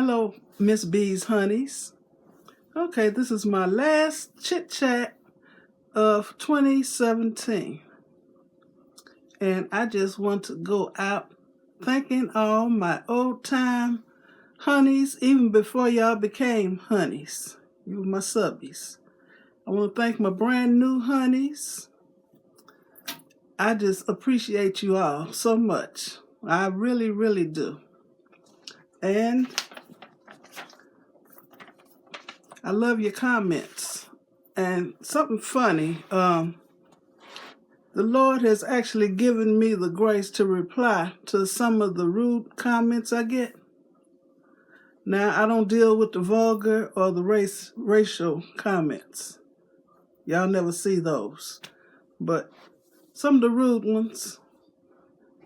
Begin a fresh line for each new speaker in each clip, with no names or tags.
Hello, Miss B's honeys. Okay, this is my last chit chat of 2017. And I just want to go out thanking all my old time honeys, even before y'all became honeys. You were my subbies. I want to thank my brand new honeys. I just appreciate you all so much. I really, really do. And I love your comments. And something funny, the Lord has actually given me the grace to reply to some of the rude comments I get. Now, I don't deal with the vulgar or the racial comments. Y'all never see those. But some of the rude ones,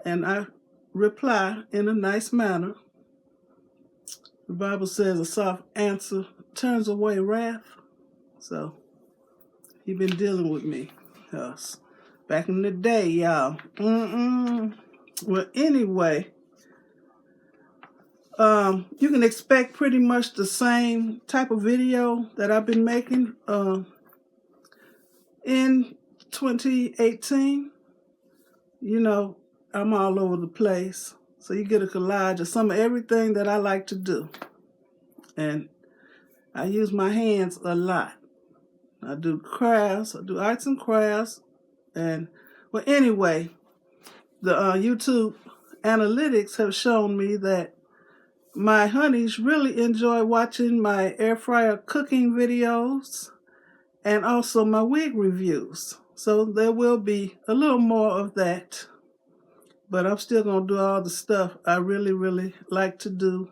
and I reply in a nice manner. The Bible says a soft answer turns away wrath. So, you've been dealing with me. Back in the day, y'all. Well, anyway, you can expect pretty much the same type of video that I've been making in 2018. You know, I'm all over the place. So you get a collage of some of everything that I like to do. And I use my hands a lot. I do crafts, I do arts and crafts. And, well, anyway, the YouTube analytics have shown me that my honeys really enjoy watching my air fryer cooking videos and also my wig reviews. So there will be a little more of that. But I'm still going to do all the stuff I really, really like to do.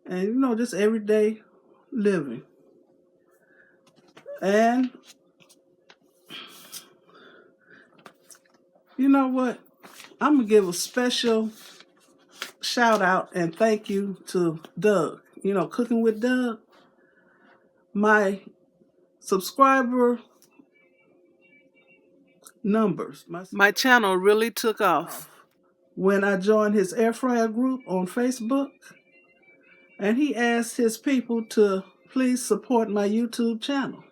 And, you know, just everyday living. And, you know what? I'm going to give a special shout out and thank you to Doug. You know, Cooking with Doug. My subscriber numbers, my channel really took off when I joined his air fryer group on Facebook. And he asked his people to please support my YouTube channel.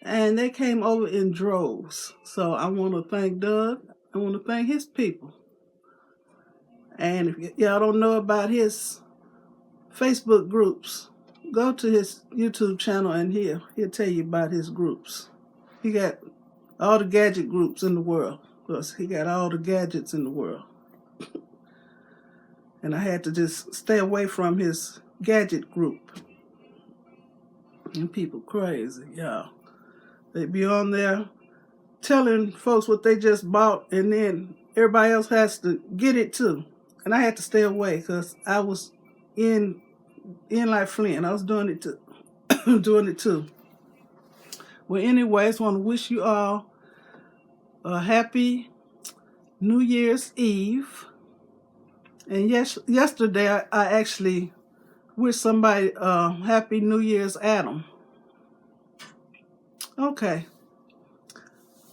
And they came over in droves. So I want to thank Doug. I want to thank his people. And if y'all don't know about his Facebook groups, go to his YouTube channel and he'll tell you about his groups. He got all the gadget groups in the world. Plus, he got all the gadgets in the world. And I had to just stay away from his gadget group. And people crazy, y'all. They be on there telling folks what they just bought, and then everybody else has to get it too. And I had to stay away because I was in like Flint. I was doing it too. Doing it too. Well, anyways, I want to wish you all a happy New Year's Eve. And yesterday I actually wished somebody happy New Year's Adam. Okay.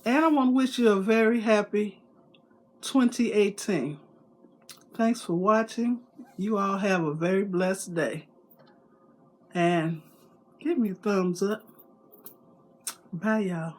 And I want to wish you a very happy 2018. Thanks for watching. You all have a very blessed day. And give me a thumbs up. Bye, y'all.